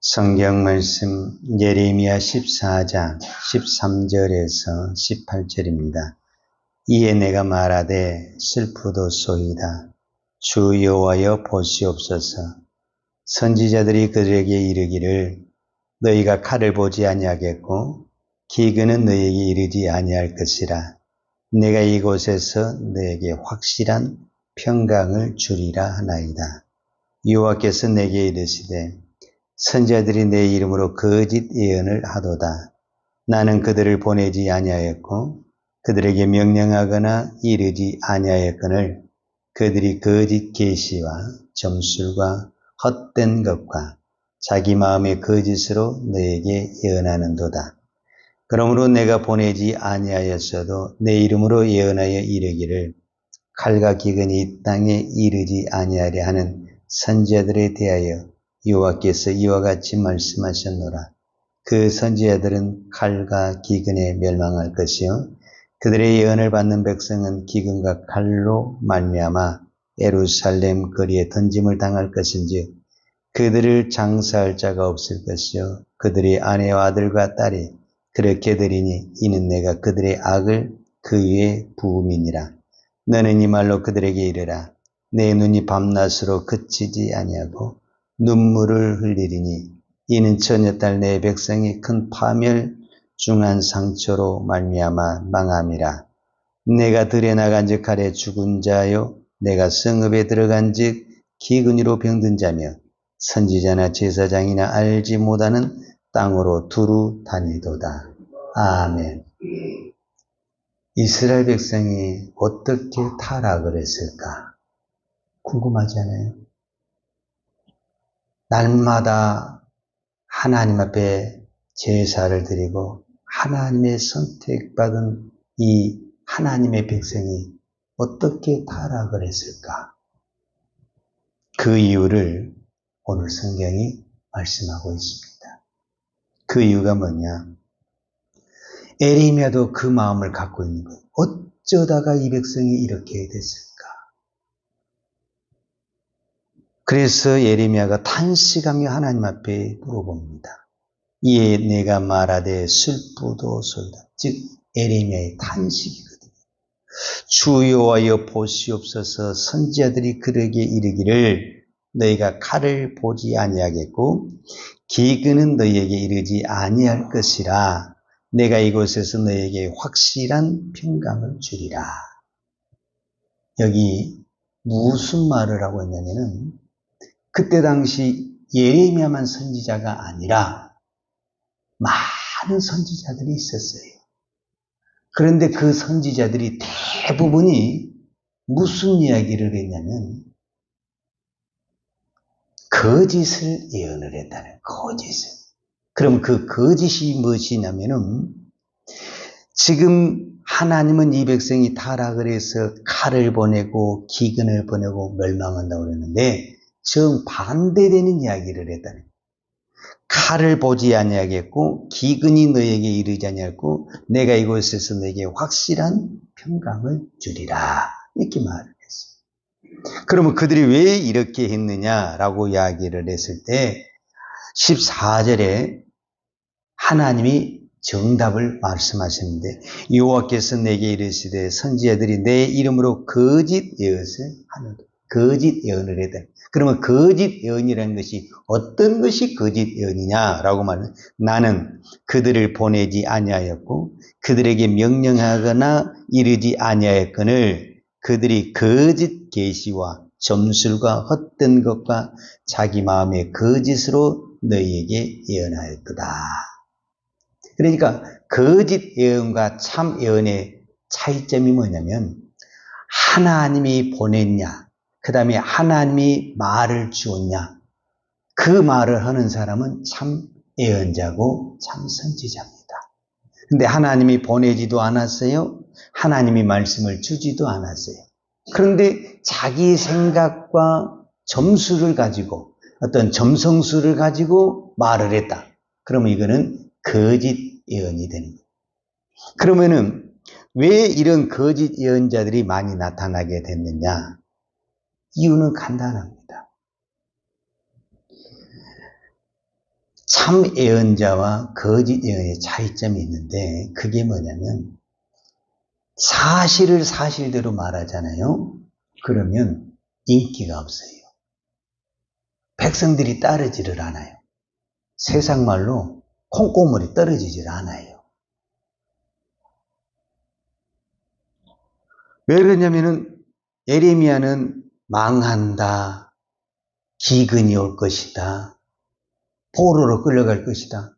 성경 말씀 예레미야 14장 13절에서 18절입니다. 이에 내가 말하되 슬프도소이다. 주 여호와여 보시옵소서. 선지자들이 그들에게 이르기를 너희가 칼을 보지 아니하겠고 기근은 너희에게 이르지 아니할 것이라. 내가 이곳에서 너에게 확실한 평강을 주리라 하나이다. 여호와께서 내게 이르시되 선지자들이 내 이름으로 거짓 예언을 하도다. 나는 그들을 보내지 아니하였고 그들에게 명령하거나 이르지 아니하였거늘 그들이 거짓 계시와 점술과 헛된 것과 자기 마음의 거짓으로 너에게 예언하는도다. 그러므로 내가 보내지 아니하였어도 내 이름으로 예언하여 이르기를 칼과 기근이 이 땅에 이르지 아니하려 하는 선지자들에 대하여 여호와께서 이와 같이 말씀하셨노라. 그 선지자들은 칼과 기근에 멸망할 것이요 그들의 예언을 받는 백성은 기근과 칼로 말미암아 예루살렘 거리에 던짐을 당할 것인즉 그들을 장사할 자가 없을 것이요 그들의 아내와 아들과 딸이 그렇게 되리니 이는 내가 그들의 악을 그 위에 부음이니라. 너는 이 말로 그들에게 이르라. 내 눈이 밤낮으로 그치지 아니하고 눈물을 흘리리니 이는 처녀딸 내 백성이 큰 파멸 중한 상처로 말미암아 망함이라. 내가 들에 나간즉 칼에 죽은 자요 내가 성읍에 들어간즉 기근으로 병든 자며 선지자나 제사장이나 알지 못하는 땅으로 두루 다니도다. 아멘. 이스라엘 백성이 어떻게 타락을 했을까? 궁금하지 않아요? 날마다 하나님 앞에 제사를 드리고 하나님의 선택받은 이 하나님의 백성이 어떻게 타락을 했을까? 그 이유를 오늘 성경이 말씀하고 있습니다. 그 이유가 뭐냐? 예레미야도 그 마음을 갖고 있는 거예요. 어쩌다가 이 백성이 이렇게 됐을까? 그래서 예레미야가 탄식하며 하나님 앞에 물어봅니다. 이에 내가 말하되 슬프도소이다. 즉 예레미야의 탄식이거든요. 주 여호와여 보시옵소서. 선지자들이 그에게 이르기를 너희가 칼을 보지 아니하겠고 기근은 너희에게 이르지 아니할 것이라. 내가 이곳에서 너희에게 확실한 평강을 주리라. 여기 무슨 말을 하고 있냐면은 그때 당시 예레미야만 선지자가 아니라 많은 선지자들이 있었어요. 그런데 그 선지자들이 대부분이 무슨 이야기를 했냐면 거짓을 예언을 했다는 거짓을. 그럼 그 거짓이 무엇이냐면은 지금 하나님은 이 백성이 타락을 해서 칼을 보내고 기근을 보내고 멸망한다고 그랬는데 정반대되는 이야기를 했다는 거예요. 칼을 보지 아니하겠고 기근이 너에게 이르지 아니하고 내가 이곳에서 너에게 확실한 평강을 주리라. 이렇게 말을 했어요. 그러면 그들이 왜 이렇게 했느냐라고 이야기를 했을 때 14절에 하나님이 정답을 말씀하셨는데 여호와께서 내게 이르시되 선지자들이 내 이름으로 거짓 예언을 했다. 그러면 거짓 예언이라는 것이 어떤 것이 거짓 예언이냐라고 말하면 나는 그들을 보내지 아니하였고 그들에게 명령하거나 이르지 아니하였거늘 그들이 거짓 계시와 점술과 헛된 것과 자기 마음의 거짓으로 너희에게 예언하였도다. 그러니까 거짓 예언과 참 예언의 차이점이 뭐냐면 하나님이 보냈냐, 그 다음에 하나님이 말을 주었냐, 그 말을 하는 사람은 참 예언자고 참 선지자입니다. 근데 하나님이 보내지도 않았어요. 하나님이 말씀을 주지도 않았어요. 그런데 자기 생각과 점수를 가지고 어떤 점성수를 가지고 말을 했다. 그러면 이거는 거짓 예언이 되는 거예요. 그러면은 왜 이런 거짓 예언자들이 많이 나타나게 됐느냐? 이유는 간단합니다. 참 예언자와 거짓 예언의 차이점이 있는데 그게 뭐냐면 사실을 사실대로 말하잖아요. 그러면 인기가 없어요. 백성들이 따르지를 않아요. 세상 말로 콩고물이 떨어지질 않아요. 왜 그러냐면은 예레미야는 망한다, 기근이 올 것이다, 포로로 끌려갈 것이다.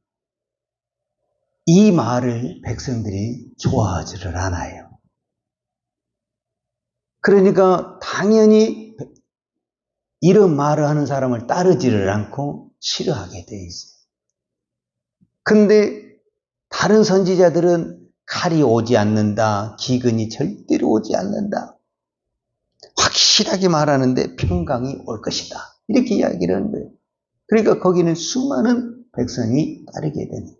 이 말을 백성들이 좋아하지를 않아요. 그러니까 당연히 이런 말을 하는 사람을 따르지를 않고 싫어하게 돼 있어요. 근데 다른 선지자들은 칼이 오지 않는다, 기근이 절대로 오지 않는다. 확실하게 말하는데 평강이 올 것이다. 이렇게 이야기를 하는 거예요. 그러니까 거기는 수많은 백성이 따르게 되는 거예요.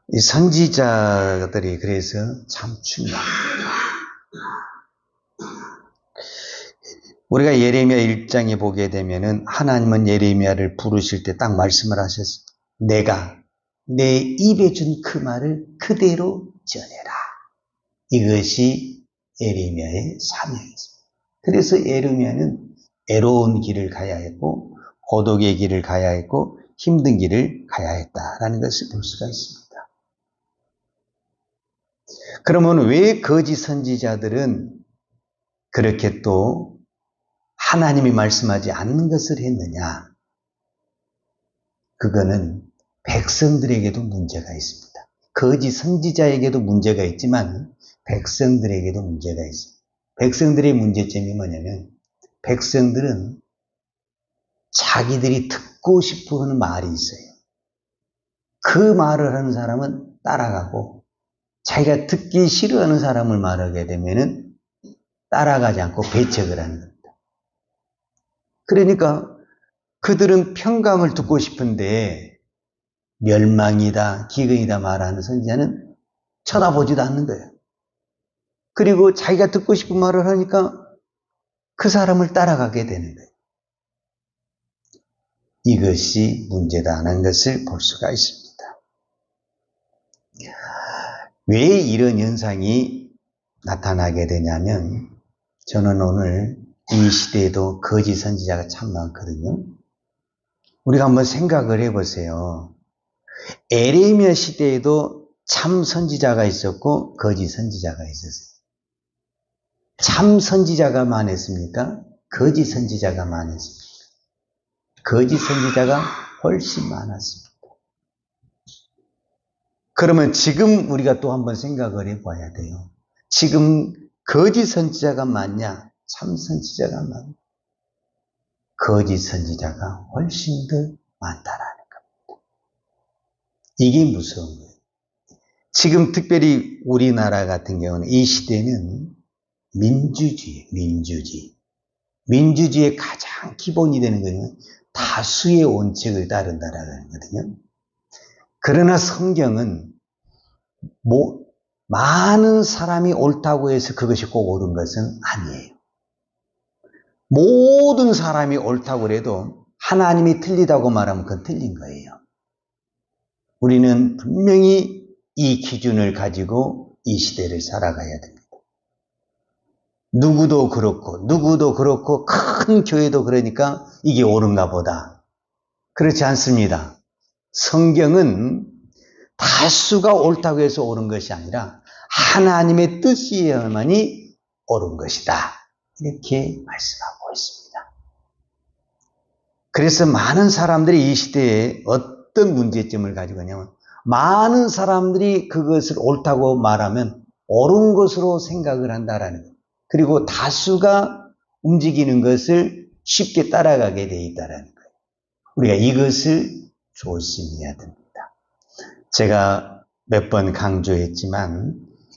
이 선지자들이 그래서 참 중요합니다. 우리가 예레미야 1장에 보게 되면은 하나님은 예레미야를 부르실 때 딱 말씀을 하셨어요. 내가 내 입에 준 그 말을 그대로 전해라. 이것이 예레미야의 사명이었습니다. 그래서 예레미야는 애로운 길을 가야 했고 고독의 길을 가야 했고 힘든 길을 가야 했다라는 것을 볼 수가 있습니다. 그러면 왜 거짓 선지자들은 그렇게 또 하나님이 말씀하지 않는 것을 했느냐? 그거는 백성들에게도 문제가 있습니다. 거짓 선지자에게도 문제가 있지만 백성들에게도 문제가 있습니다. 백성들의 문제점이 뭐냐면 백성들은 자기들이 듣고 싶어 하는 말이 있어요. 그 말을 하는 사람은 따라가고 자기가 듣기 싫어하는 사람을 말하게 되면은 따라가지 않고 배척을 하는 겁니다. 그러니까 그들은 평강을 듣고 싶은데 멸망이다, 기근이다 말하는 선지자는 쳐다보지도 않는 거예요. 그리고 자기가 듣고 싶은 말을 하니까 그 사람을 따라가게 되는 거예요. 이것이 문제다라는 것을 볼 수가 있습니다. 왜 이런 현상이 나타나게 되냐면 저는 오늘 이 시대에도 거짓 선지자가 참 많거든요. 우리가 한번 생각을 해보세요. 에레미야 시대에도 참 선지자가 있었고 거짓 선지자가 있었어요. 참 선지자가 많았습니까? 거짓 선지자가 많았습니까? 거짓 선지자가 훨씬 많았습니다. 그러면 지금 우리가 또 한번 생각을 해봐야 돼요. 지금 거짓 선지자가 많냐? 참 선지자가 많냐? 거짓 선지자가 훨씬 더 많다라는 겁니다. 이게 무서운 거예요. 지금 특별히 우리나라 같은 경우는 이 시대는 민주주의의 가장 기본이 되는 것은 다수의 원칙을 따른다라는 거거든요. 그러나 성경은 많은 사람이 옳다고 해서 그것이 꼭 옳은 것은 아니에요. 모든 사람이 옳다고 해도 하나님이 틀리다고 말하면 그건 틀린 거예요. 우리는 분명히 이 기준을 가지고 이 시대를 살아가야 됩니다. 누구도 그렇고 큰 교회도 그러니까 이게 옳은가 보다. 그렇지 않습니다. 성경은 다수가 옳다고 해서 옳은 것이 아니라 하나님의 뜻이어야만이 옳은 것이다. 이렇게 말씀하고 있습니다. 그래서 많은 사람들이 이 시대에 어떤 문제점을 가지고 있냐면 많은 사람들이 그것을 옳다고 말하면 옳은 것으로 생각을 한다라는 거예요. 그리고 다수가 움직이는 것을 쉽게 따라가게 돼 있다라는 거예요. 우리가 이것을 조심해야 됩니다. 제가 몇 번 강조했지만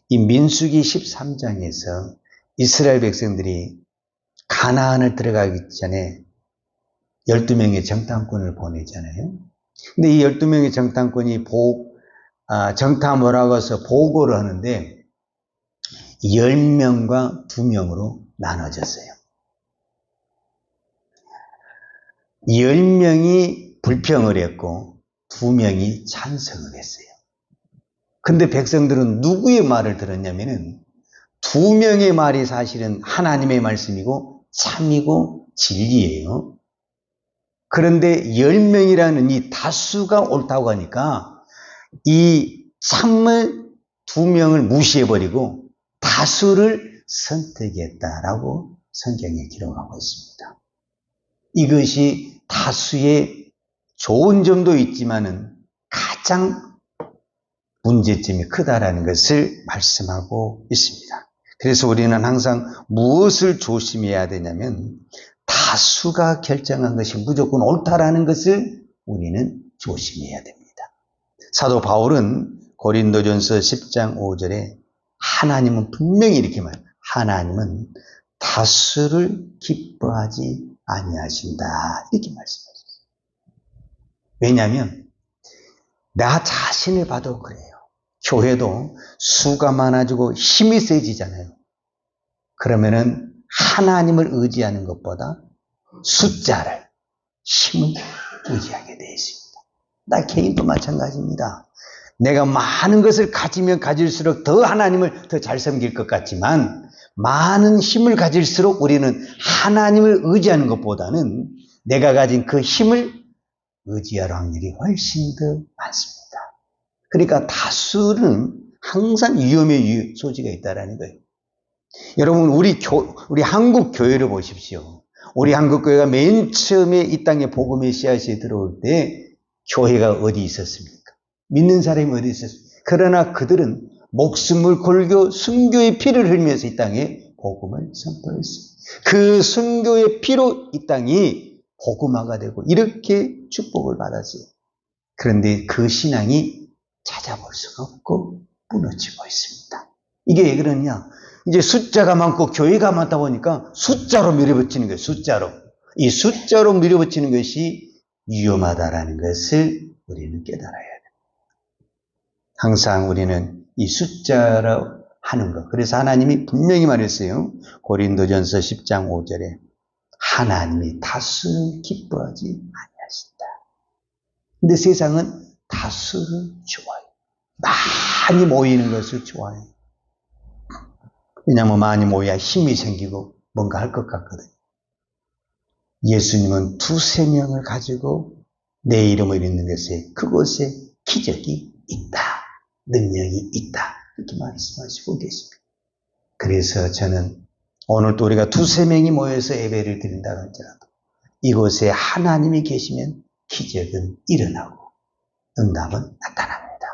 이 민수기 13장에서 이스라엘 백성들이 가나안을 들어가기 전에 12명의 정탐꾼을 보내잖아요. 근데 이 12명의 정탐꾼이 정탐을 하고서 보고를 하는데 10명과 2명으로 나눠졌어요. 10명이 불평을 했고 2명이 찬성을 했어요. 근데 백성들은 누구의 말을 들었냐면은 2명의 말이 사실은 하나님의 말씀이고 참이고 진리예요. 그런데 10명이라는 이 다수가 옳다고 하니까 이 참을 2명을 무시해버리고 다수를 선택했다라고 성경에 기록하고 있습니다. 이것이 다수의 좋은 점도 있지만은 가장 문제점이 크다라는 것을 말씀하고 있습니다. 그래서 우리는 항상 무엇을 조심해야 되냐면 다수가 결정한 것이 무조건 옳다라는 것을 우리는 조심해야 됩니다. 사도 바울은 고린도전서 10장 5절에 하나님은 분명히 이렇게 말해요. 하나님은 다수를 기뻐하지 아니하신다. 이렇게 말씀하셨어요. 왜냐하면 나 자신을 봐도 그래요. 교회도 수가 많아지고 힘이 세지잖아요. 그러면은 하나님을 의지하는 것보다 숫자를, 힘을 의지하게 되어 있습니다. 나 개인도 마찬가지입니다. 내가 많은 것을 가지면 가질수록 더 하나님을 더 잘 섬길 것 같지만 많은 힘을 가질수록 우리는 하나님을 의지하는 것보다는 내가 가진 그 힘을 의지할 확률이 훨씬 더 많습니다. 그러니까 다수는 항상 위험의 소지가 있다는 거예요. 여러분, 우리 한국 교회를 보십시오. 우리 한국 교회가 맨 처음에 이 땅에 복음의 씨앗이 들어올 때 교회가 어디 있었습니까? 믿는 사람이 어디 있었습니까? 그러나 그들은 목숨을 걸고 순교의 피를 흘리면서 이 땅에 복음을 선포했습니다. 그 순교의 피로 이 땅이 복음화가 되고 이렇게 축복을 받았어요. 그런데 그 신앙이 찾아볼 수가 없고 무너지고 있습니다. 이게 왜 그러냐? 이제 숫자가 많고 교회가 많다 보니까 숫자로 밀어붙이는 거예요. 숫자로. 이 숫자로 밀어붙이는 것이 위험하다라는 것을 우리는 깨달아야 돼요. 항상 우리는 이 숫자로 하는 것. 그래서 하나님이 분명히 말했어요. 고린도전서 10장 5절에 하나님이 다수를 기뻐하지 아니하신다. 근데 세상은 다수를 좋아해요. 많이 모이는 것을 좋아해요. 왜냐하면 많이 모여야 힘이 생기고 뭔가 할 것 같거든요. 예수님은 2-3명을 가지고 내 이름을 읽는 것에 그곳에 기적이 있다. 능력이 있다. 이렇게 말씀하시고 계십니다. 그래서 저는 오늘 또 우리가 2-3명이 모여서 예배를 드린다 할지라도 이곳에 하나님이 계시면 기적은 일어나고 응답은 나타납니다.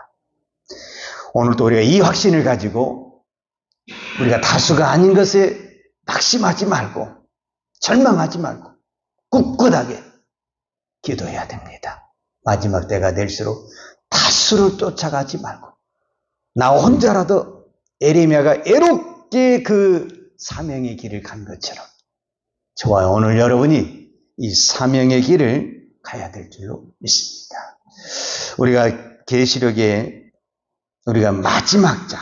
오늘 또 우리가 이 확신을 가지고 우리가 다수가 아닌 것에 낙심하지 말고 절망하지 말고 꿋꿋하게 기도해야 됩니다. 마지막 때가 될수록 다수를 쫓아가지 말고 나 혼자라도 에레미야가 애롭게 그 사명의 길을 간 것처럼 저와 오늘 여러분이 이 사명의 길을 가야 될 줄로 믿습니다. 우리가 계시록에 우리가 마지막 장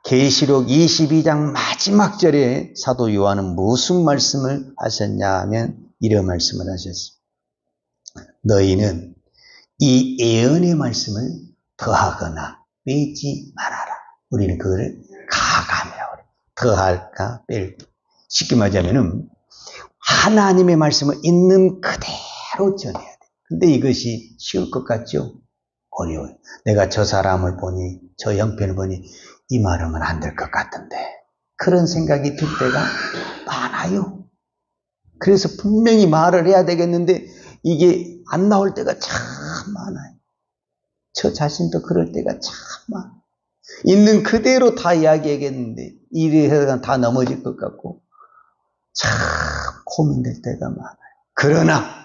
계시록 22장 마지막 절에 사도 요한은 무슨 말씀을 하셨냐 하면 이런 말씀을 하셨습니다. 너희는 이 예언의 말씀을 더하거나 빼지 말아라. 우리는 그거를 가감이라고 그래요. 더할까 뺄까. 쉽게 말하자면은 하나님의 말씀을 있는 그대로 전해야 돼요. 근데 이것이 쉬울 것 같죠? 어려워요. 내가 저 사람을 보니 저 형편을 보니 이 말하면 안 될 것 같은데 그런 생각이 들 때가 많아요. 그래서 분명히 말을 해야 되겠는데 이게 안 나올 때가 참 많아요. 저 자신도 그럴 때가 참 많아요. 있는 그대로 다 이야기하겠는데 일이 해서 다 넘어질 것 같고 참 고민될 때가 많아요. 그러나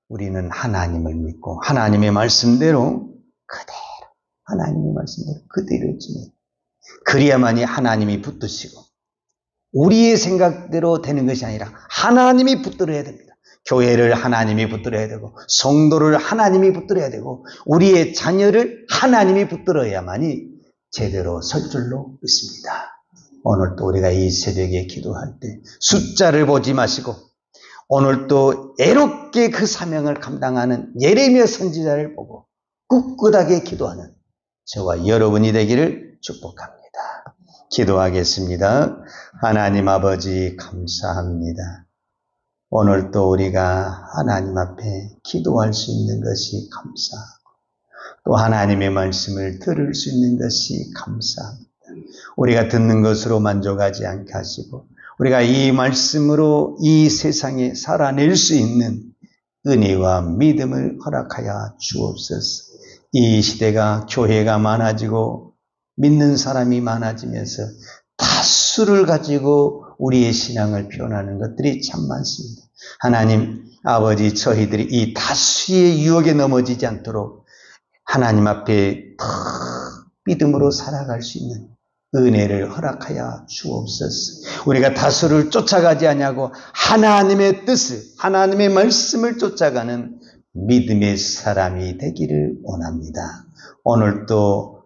우리는 하나님을 믿고 하나님의 말씀대로 그대로 하나님의 말씀대로 그대로 지내요. 그래야만이 하나님이 붙드시고 우리의 생각대로 되는 것이 아니라 하나님이 붙들어야 됩니다. 교회를 하나님이 붙들어야 되고 성도를 하나님이 붙들어야 되고 우리의 자녀를 하나님이 붙들어야만이 제대로 설 줄로 믿습니다. 오늘 또 우리가 이 새벽에 기도할 때 숫자를 보지 마시고 오늘 또 애롭게 그 사명을 감당하는 예레미야 선지자를 보고 꿋꿋하게 기도하는 저와 여러분이 되기를 축복합니다. 기도하겠습니다. 하나님 아버지 감사합니다. 오늘 또 우리가 하나님 앞에 기도할 수 있는 것이 감사하고 또 하나님의 말씀을 들을 수 있는 것이 감사합니다. 우리가 듣는 것으로 만족하지 않게 하시고 우리가 이 말씀으로 이 세상에 살아낼 수 있는 은혜와 믿음을 허락하여 주옵소서. 이 시대가 교회가 많아지고 믿는 사람이 많아지면서 다수를 가지고 우리의 신앙을 표현하는 것들이 참 많습니다. 하나님 아버지, 저희들이 이 다수의 유혹에 넘어지지 않도록 하나님 앞에 더 믿음으로 살아갈 수 있는 은혜를 허락하여 주옵소서. 우리가 다수를 쫓아가지 아니하고 하나님의 뜻을, 하나님의 말씀을 쫓아가는 믿음의 사람이 되기를 원합니다. 오늘도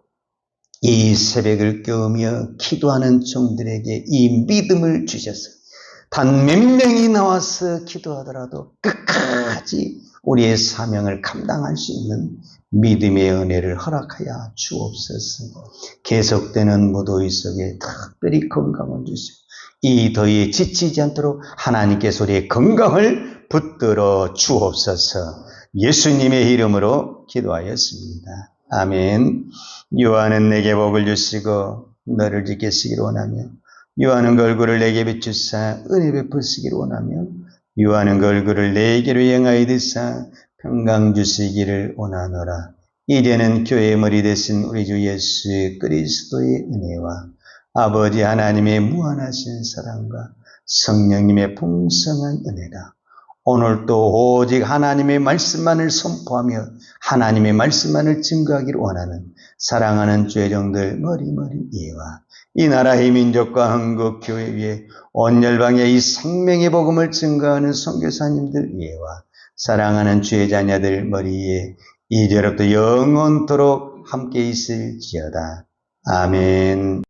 이 새벽을 깨우며 기도하는 종들에게 이 믿음을 주셔서 단 몇 명이 나와서 기도하더라도 끝까지 우리의 사명을 감당할 수 있는 믿음의 은혜를 허락하여 주옵소서. 계속되는 무더위 속에 특별히 건강을 주시고 이 더위에 지치지 않도록 하나님께서 우리의 건강을 붙들어 주옵소서. 예수님의 이름으로 기도하였습니다. 아멘. 요한은 내게 복을 주시고 너를 지키시기를 원하며 요한은 그 얼굴을 내게 비추사 은혜 베푸시기를 원하며 요한은 그 얼굴을 내게로 향하여 드사 평강 주시기를 원하노라. 이제는 교회의 머리 되신 우리 주 예수 그리스도의 은혜와 아버지 하나님의 무한하신 사랑과 성령님의 풍성한 은혜가 오늘도 오직 하나님의 말씀만을 선포하며 하나님의 말씀만을 증거하기를 원하는 사랑하는 죄종들 머리머리 예와 이 나라의 민족과 한국교회 위에 온 열방에 이 생명의 복음을 증거하는 선교사님들 예와 사랑하는 주의 자녀들 머리에 이제로부터 영원토록 함께 있을지어다. 아멘.